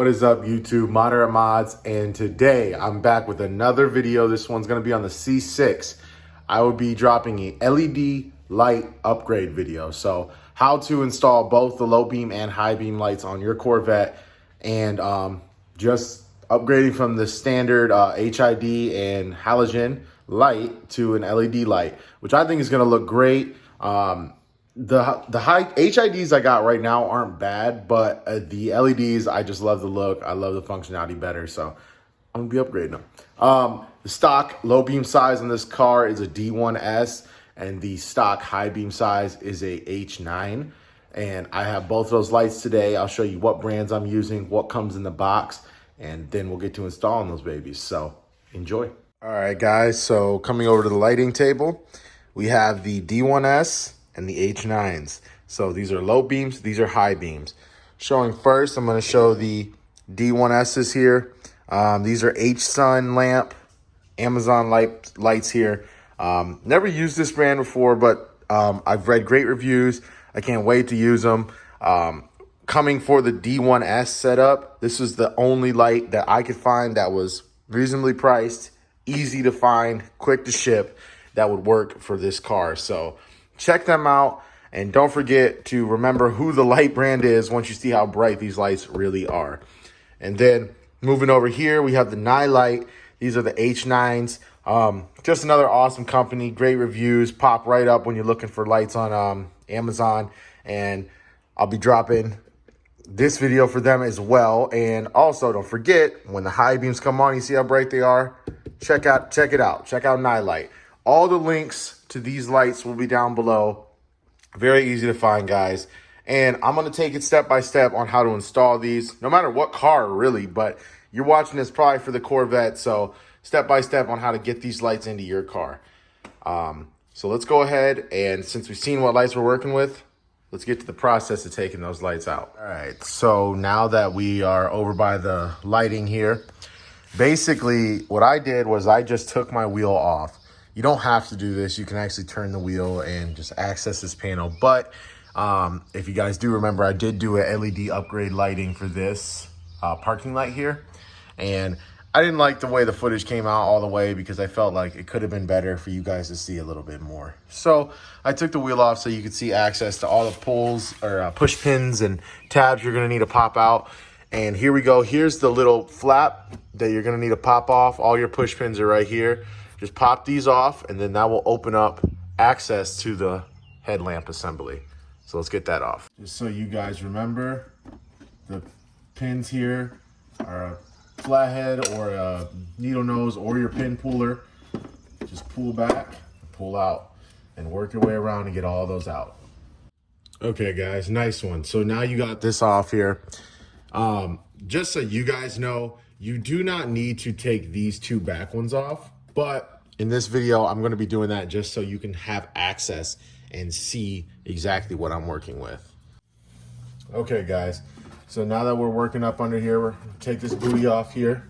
is up, YouTube? Moderate Mods, and today I'm back with another video. This one's going to be on the C6. I will be dropping a LED light upgrade video. So how to install both the low beam and high beam lights on your Corvette, and just upgrading from the standard HID and halogen light to an LED light, which I think is going to look great. The high HIDs I got right now aren't bad, but the LEDs, I just love the look. I love the functionality better, so I'm gonna be upgrading them. The stock low beam size on this car is a D1S, and the stock high beam size is a H9. And I have both of those lights today. I'll show you what brands I'm using, what comes in the box, and then we'll get to installing those babies. So enjoy. All right, guys, so coming over to the lighting table, we have the D1S and the H9s. So these are low beams, these are high beams. Showing first, I'm gonna show the D1Ss here. These are H-Sun lamp, Amazon lights here. Never used this brand before, but I've read great reviews. I can't wait to use them. Coming for the D1S setup, this is the only light that I could find that was reasonably priced, easy to find, quick to ship, that would work for this car. So check them out, and don't forget to remember who the light brand is once you see how bright these lights really are. And then moving over here, we have the Nye light. These are the H9s. Just another awesome company, great reviews, pop right up when you're looking for lights on Amazon. And I'll be dropping this video for them as well. And also, don't forget, when the high beams come on, you see how bright they are? Check it out. Check out Nye light. All the links to these lights will be down below. Very easy to find, guys. And I'm going to take it step by step on how to install these, no matter what car, really. But you're watching this probably for the Corvette, so step by step on how to get these lights into your car. So let's go ahead, and since we've seen what lights we're working with, let's get to the process of taking those lights out. All right, so now that we are over by the lighting here, basically what I did was I just took my wheel off. You don't have to do this. You can actually turn the wheel and just access this panel. But if you guys do remember, I did do a LED upgrade lighting for this parking light here. And I didn't like the way the footage came out all the way because I felt like it could have been better for you guys to see a little bit more. So I took the wheel off so you could see access to all the pulls or push pins and tabs you're going to need to pop out. And here we go. Here's the little flap that you're going to need to pop off. All your push pins are right here. Just pop these off, and then that will open up access to the headlamp assembly. So let's get that off. Just so you guys remember, the pins here are a flathead or a needle nose or your pin puller. Just pull back, pull out, and work your way around to get all those out. Okay, guys, nice one. So now you got this off here. Just so you guys know, you do not need to take these two back ones off. But in this video, I'm going to be doing that just so you can have access and see exactly what I'm working with. Okay, guys. So now that we're working up under here, we're going to take this booty off here.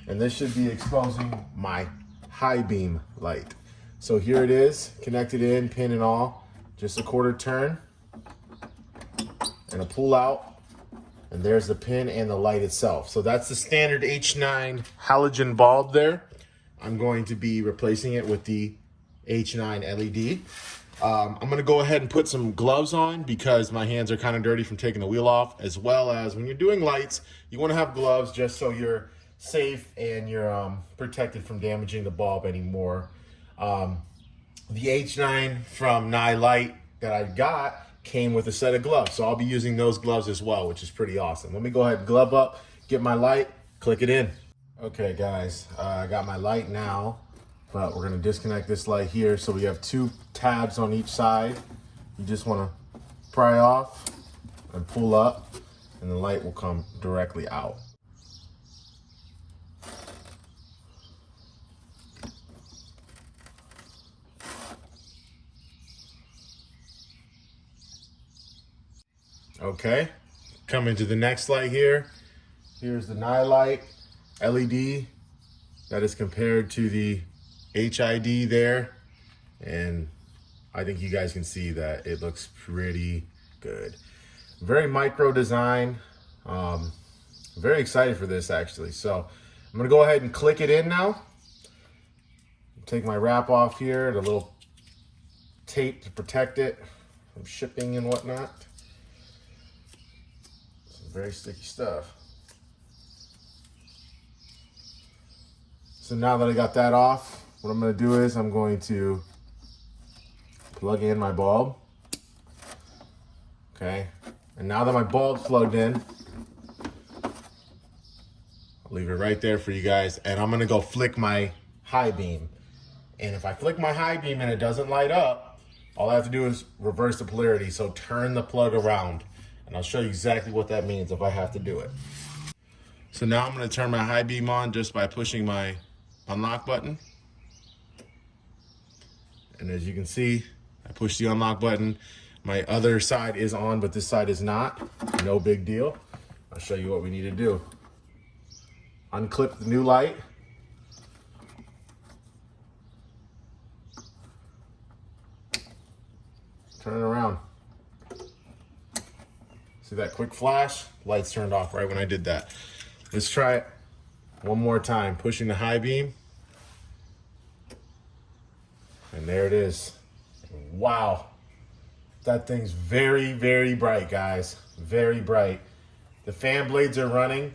And this should be exposing my high beam light. So here it is, connected in, pin and all. Just a quarter turn and a pull out. And there's the pin and the light itself. So that's the standard H9 halogen bulb there. I'm going to be replacing it with the H9 LED. I'm going to go ahead and put some gloves on because my hands are kind of dirty from taking the wheel off, as well as when you're doing lights, you want to have gloves just so you're safe and you're protected from damaging the bulb anymore. The H9 from Nye Light that I got came with a set of gloves, so I'll be using those gloves as well, which is pretty awesome. Let me go ahead and glove up, get my light, click it in. Okay, guys, I got my light now, but we're gonna disconnect this light here. So we have two tabs on each side. You just wanna pry off and pull up, and the light will come directly out. Okay, coming to the next light here. Here's the Nye light LED that is compared to the HID there, and I think you guys can see that it looks pretty good. Very micro design. I'm very excited for this actually. So I'm gonna go ahead and click it in now. Take my wrap off here, the little tape to protect it from shipping and whatnot. Some very sticky stuff. So now that I got that off, what I'm gonna do is I'm going to plug in my bulb. Okay, and now that my bulb's plugged in, I'll leave it right there for you guys, and I'm gonna go flick my high beam. And if I flick my high beam and it doesn't light up, all I have to do is reverse the polarity, so turn the plug around. And I'll show you exactly what that means if I have to do it. So now I'm gonna turn my high beam on just by pushing my unlock button. And as you can see, I push the unlock button. My other side is on, but this side is not. No big deal. I'll show you what we need to do. Unclip the new light. Turn it around. See that quick flash? Lights turned off right when I did that. Let's try it one more time. Pushing the high beam. And there it is. Wow. That thing's very, very bright, guys. Very bright. The fan blades are running.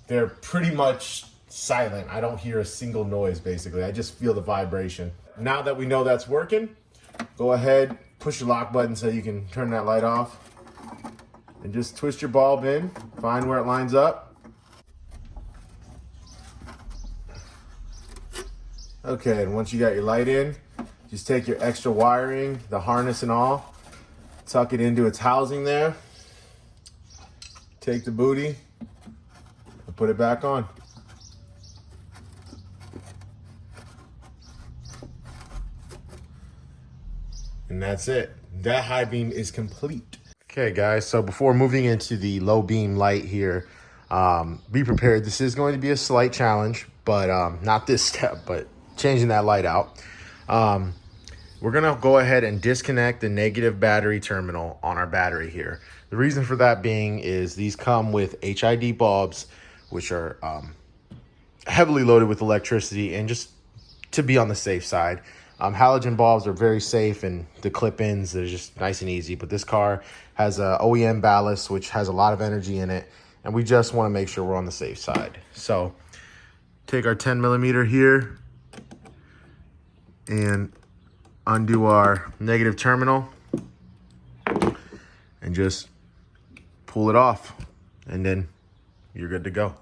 They're pretty much silent. I don't hear a single noise, basically. I just feel the vibration. Now that we know that's working, go ahead, push the lock button so you can turn that light off. And just twist your bulb in, find where it lines up. Okay, and once you got your light in, just take your extra wiring, the harness and all, tuck it into its housing there. Take the booty and put it back on. And that's it. That high beam is complete. Okay, guys, so before moving into the low beam light here, be prepared. This is going to be a slight challenge, but not this step, but changing that light out. We're gonna go ahead and disconnect the negative battery terminal on our battery here. The reason for that being is these come with HID bulbs, which are heavily loaded with electricity, and just to be on the safe side. Halogen bulbs are very safe, and the clip-ins, they're just nice and easy. But this car has a OEM ballast, which has a lot of energy in it, and we just want to make sure we're on the safe side. So take our 10mm here and undo our negative terminal and just pull it off, and then you're good to go.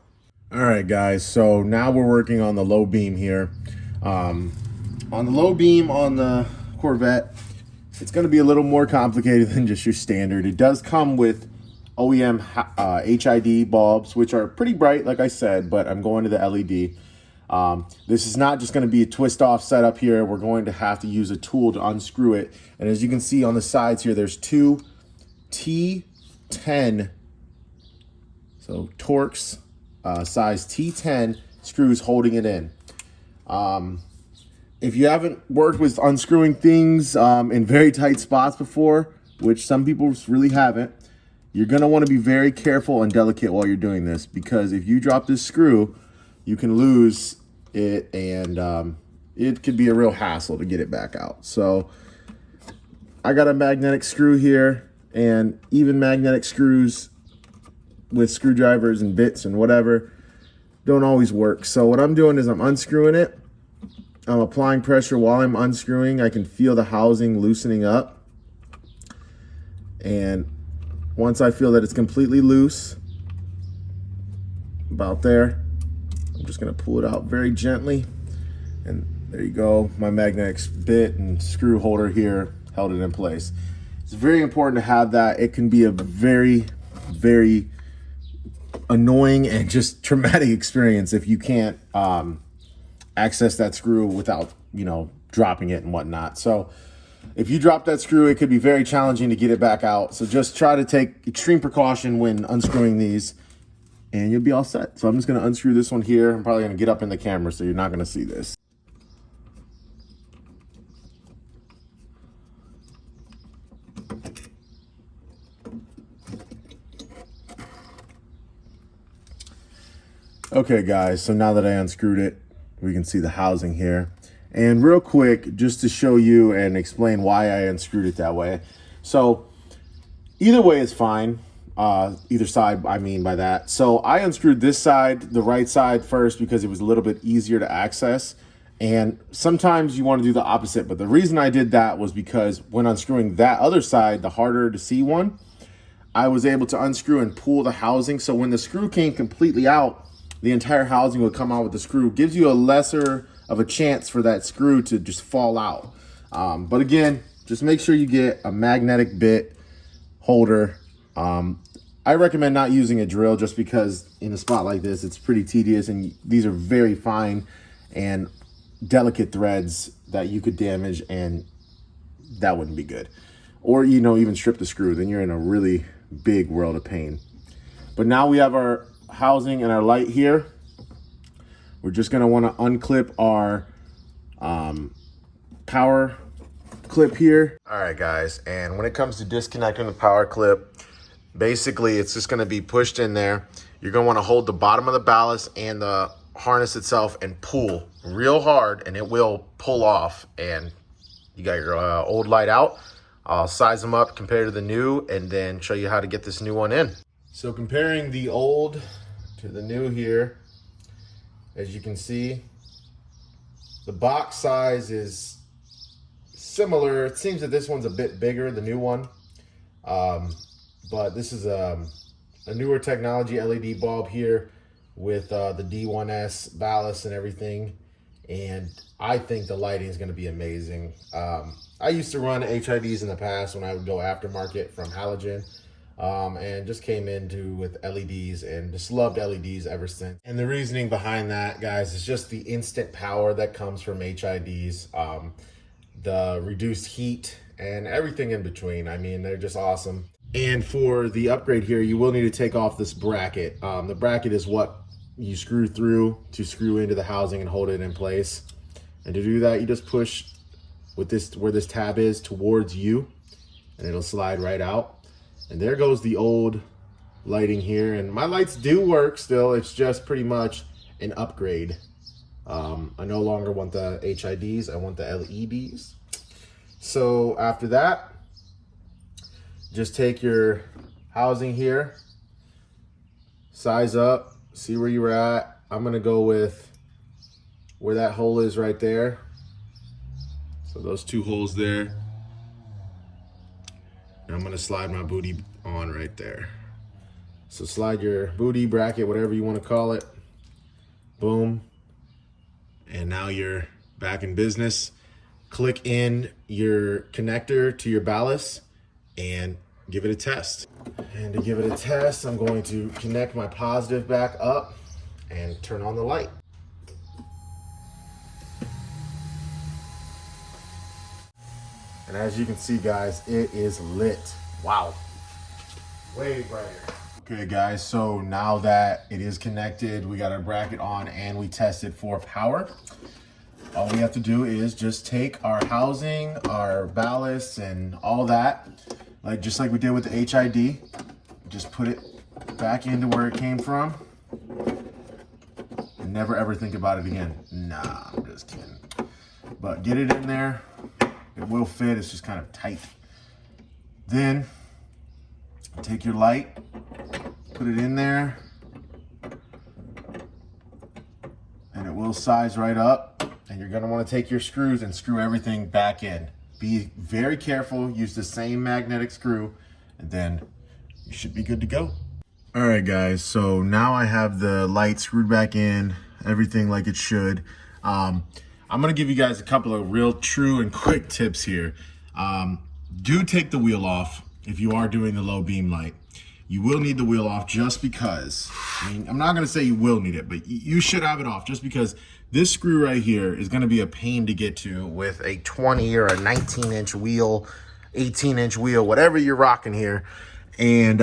All right, guys, so now we're working on the low beam here. On the low beam on the Corvette, it's going to be a little more complicated than just your standard. It does come with OEM HID bulbs, which are pretty bright, like I said, but I'm going to the LED. This is not just going to be a twist off setup here. We're going to have to use a tool to unscrew it. And as you can see on the sides here, there's two T10, so Torx size T10 screws holding it in. If you haven't worked with unscrewing things in very tight spots before, which some people really haven't, you're going to want to be very careful and delicate while you're doing this, because if you drop this screw, you can lose it, and it could be a real hassle to get it back out. So I got a magnetic screw here, and even magnetic screws with screwdrivers and bits and whatever don't always work. So what I'm doing is I'm unscrewing it. I'm applying pressure while I'm unscrewing. I can feel the housing loosening up. And once I feel that it's completely loose, about there, I'm just gonna pull it out very gently. And there you go. My magnetic bit and screw holder here held it in place. It's very important to have that. It can be a very, very annoying and just traumatic experience if you can't access that screw without, dropping it and whatnot. So if you drop that screw, it could be very challenging to get it back out. So just try to take extreme precaution when unscrewing these, and you'll be all set. So I'm just going to unscrew this one here. I'm probably going to get up in the camera so you're not going to see this. Okay guys, so now that I unscrewed it, we can see the housing here. And real quick, just to show you and explain why I unscrewed it that way. So either way is fine. Either side, I mean by that. So I unscrewed this side, the right side first, because it was a little bit easier to access. And sometimes you want to do the opposite. But the reason I did that was because when unscrewing that other side, the harder to see one, I was able to unscrew and pull the housing. So when the screw came completely out, the entire housing would come out with the screw. Gives you a lesser of a chance for that screw to just fall out. But again, just make sure you get a magnetic bit holder. I recommend not using a drill just because in a spot like this, it's pretty tedious, and these are very fine and delicate threads that you could damage, and that wouldn't be good. Or, you know, even strip the screw, then you're in a really big world of pain. But now we have our housing and our light here. We're just gonna wanna unclip our power clip here. All right guys, and when it comes to disconnecting the power clip, basically it's just gonna be pushed in there. You're gonna wanna hold the bottom of the ballast and the harness itself and pull real hard, and it will pull off. And you got your old light out. I'll size them up compared to the new and then show you how to get this new one in. So comparing the old to the new here, as you can see, the box size is similar. It seems that this one's a bit bigger, the new one. But this is a newer technology LED bulb here with the D1S ballast and everything. And I think the lighting is going to be amazing. I used to run HIDs in the past when I would go aftermarket from halogen, and just came into with LEDs and just loved LEDs ever since. And the reasoning behind that, guys, is just the instant power that comes from HIDs, the reduced heat and everything in between. I mean, they're just awesome. And for the upgrade here, you will need to take off this bracket. The bracket is what you screw through to screw into the housing and hold it in place. And to do that, you just push with this, where this tab is, towards you, and it'll slide right out. And there goes the old lighting here. And my lights do work still. It's just pretty much an upgrade. I no longer want the HIDs, I want the LEDs. So after that, just take your housing here, size up, see where you're at. I'm gonna go with where that hole is right there. So those two holes there. And I'm gonna slide my booty on right there. So slide your booty, bracket, whatever you wanna call it. Boom. And now you're back in business. Click in your connector to your ballast and give it a test. And to give it a test, I'm going to connect my positive back up and turn on the light. And as you can see, guys, it is lit. Wow. Way brighter. Okay, guys, so now that it is connected, we got our bracket on and we tested for power. All we have to do is just take our housing, our ballast, and all that, just like we did with the HID, just put it back into where it came from and never ever think about it again. Nah, I'm just kidding. But get it in there. It will fit. It's just kind of tight. Then take your light, put it in there, and it will size right up. And you're gonna wanna take your screws and screw everything back in. Be very careful, use the same magnetic screw, and then you should be good to go. All right, guys, so now I have the light screwed back in, everything like it should. I'm gonna give you guys a couple of real true and quick tips here. Do take the wheel off if you are doing the low beam light. You will need the wheel off just because, I mean, I'm not gonna say you will need it, but you should have it off just because this screw right here is gonna be a pain to get to with a 20 or a 19-inch wheel, 18-inch wheel, whatever you're rocking here. And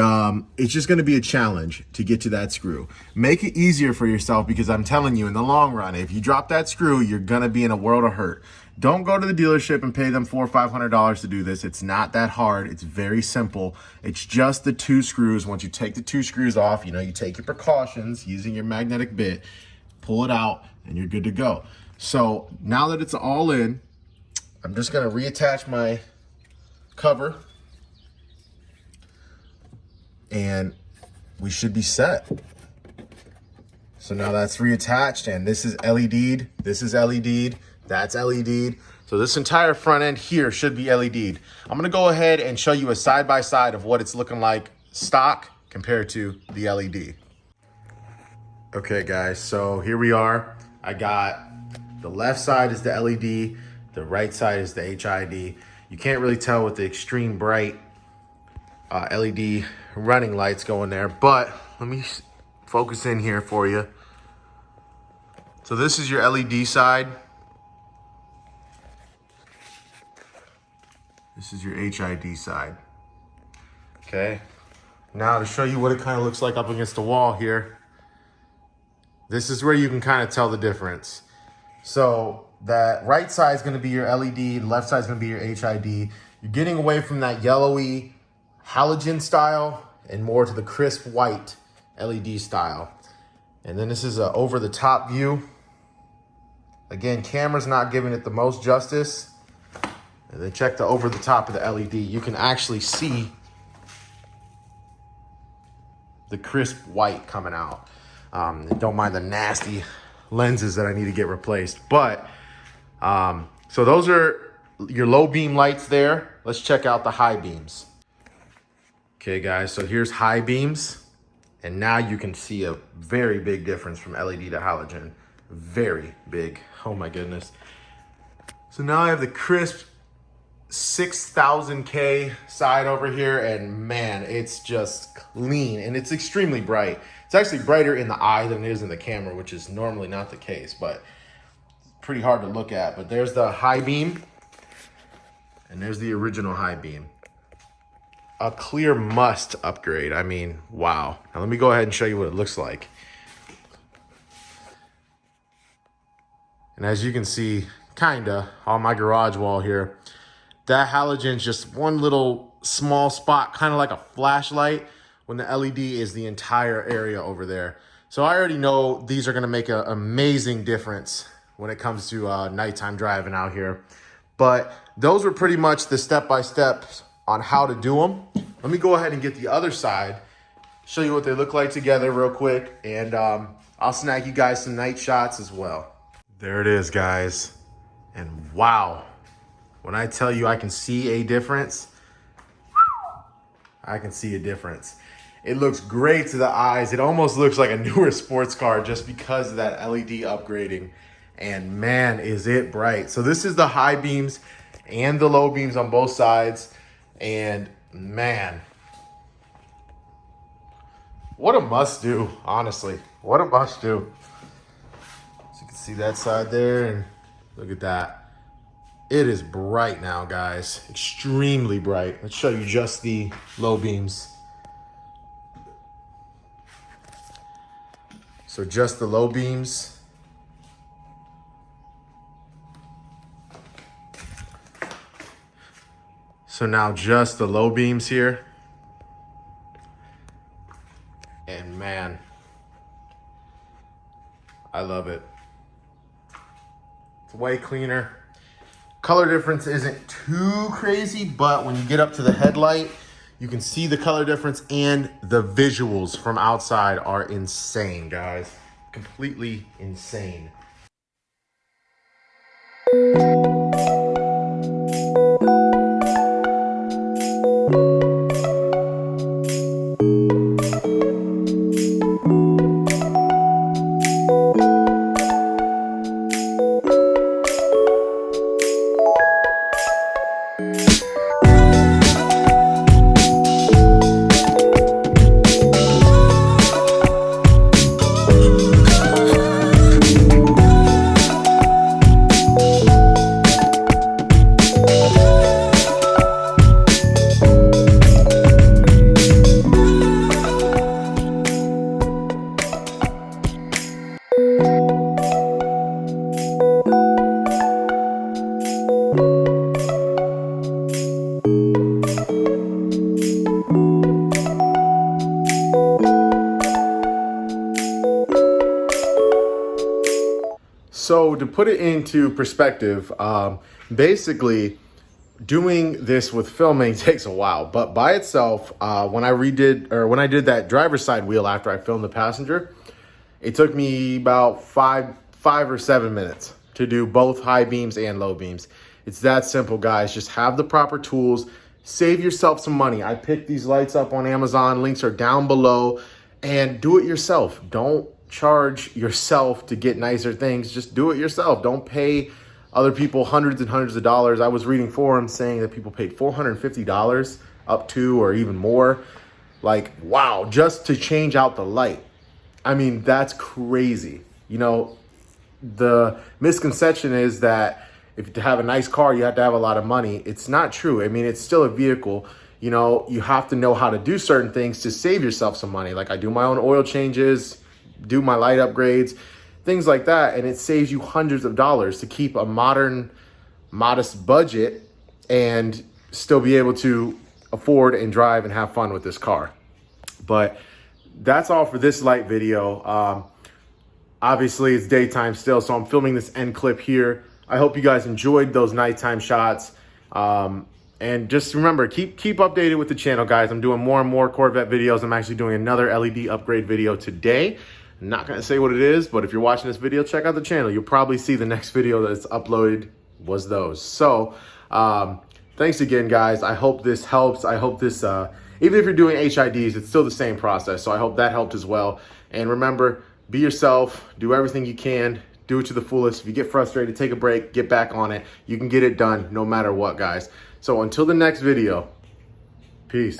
it's just going to be a challenge to get to that screw. Make it easier for yourself, because I'm telling you, in the long run, if you drop that screw, you're going to be in a world of hurt. Don't go to the dealership and pay them $400 or $500 to do this. It's not that hard. It's very simple. It's just the 2 screws. Once you take the 2 screws off, you take your precautions using your magnetic bit, pull it out, and you're good to go. So now that it's all in, I'm just going to reattach my cover, and we should be set. So now that's reattached, and this is LED'd, this is LED'd, that's LED'd. So this entire front end here should be LED'd. I'm gonna go ahead and show you a side-by-side of what it's looking like stock compared to the LED. Okay guys, so here we are. I got the left side is the LED, the right side is the HID. You can't really tell with the extreme bright LED running lights going there, but let me focus in here for you. So this is your LED side. This is your HID side. Okay. Now to show you what it kind of looks like up against the wall here. This is where you can kind of tell the difference. So that right side is going to be your LED, left side is going to be your HID. You're getting away from that yellowy halogen style and more to the crisp white LED style. And then this is a over the top view. Again, camera's not giving it the most justice. And then check the over the top of the LED. You can actually see the crisp white coming out. Don't mind the nasty lenses that I need to get replaced. But, so those are your low beam lights there. Let's check out the high beams. Okay guys, so here's high beams. And now you can see a very big difference from LED to halogen. Very big, oh my goodness. So now I have the crisp 6000K side over here, and man, it's just clean and it's extremely bright. It's actually brighter in the eye than it is in the camera, which is normally not the case, but pretty hard to look at. But there's the high beam, and there's the original high beam. A clear must upgrade. I mean, wow. Now let me go ahead and show you what it looks like. And as you can see, kinda on my garage wall here, that halogen's just one little small spot, kind of like a flashlight, when the LED is the entire area over there. So I already know these are gonna make an amazing difference when it comes to nighttime driving out here. But those were pretty much the step-by-steps on how to do them. Let me go ahead and get the other side, show you what they look like together real quick, and I'll snag you guys some night shots as well. There it is, guys. And wow. When I tell you I can see a difference, I can see a difference. It looks great to the eyes. It almost looks like a newer sports car just because of that LED upgrading. And man, is it bright. So this is the high beams and the low beams on both sides. And man, what a must do, honestly. What a must do. So you can see that side there, and look at that. It is bright now, guys. Extremely bright. Let's show you just the low beams. So just the low beams. So now just the low beams here. And man, I love it. It's way cleaner. Color difference isn't too crazy, but when you get up to the headlight, you can see the color difference, and the visuals from outside are insane, guys. Completely insane. to put it into perspective, basically doing this with filming takes a while, but by itself, when I did that driver's side wheel after I filmed the passenger, it took me about five or 7 minutes to do both high beams and low beams. It's that simple, guys. Just have the proper tools, save yourself some money. I picked these lights up on Amazon. Links are down below, and do it yourself. Don't charge yourself to get nicer things. Just do it yourself. Don't pay other people hundreds and hundreds of dollars. I was reading forums saying that people paid $450 up to, or even more. Like, wow, just to change out the light. I mean, that's crazy. You know, the misconception is that if to have a nice car, you have to have a lot of money. It's not true. I mean, it's still a vehicle. You know, you have to know how to do certain things to save yourself some money. Like I do my own oil changes, do my light upgrades, things like that. And it saves you hundreds of dollars to keep a modern, modest budget and still be able to afford and drive and have fun with this car. But that's all for this light video. Obviously it's daytime still, so I'm filming this end clip here. I hope you guys enjoyed those nighttime shots. And just remember, keep updated with the channel, guys. I'm doing more and more Corvette videos. I'm actually doing another LED upgrade video today. I'm not gonna say what it is, but if you're watching this video, check out the channel. You'll probably see the next video that's uploaded was those. So thanks again, guys. I hope this helps. I hope this, even if you're doing HIDs, it's still the same process. So I hope that helped as well. And remember, be yourself, do everything you can, do it to the fullest. If you get frustrated, take a break, get back on it. You can get it done no matter what, guys. So until the next video, peace.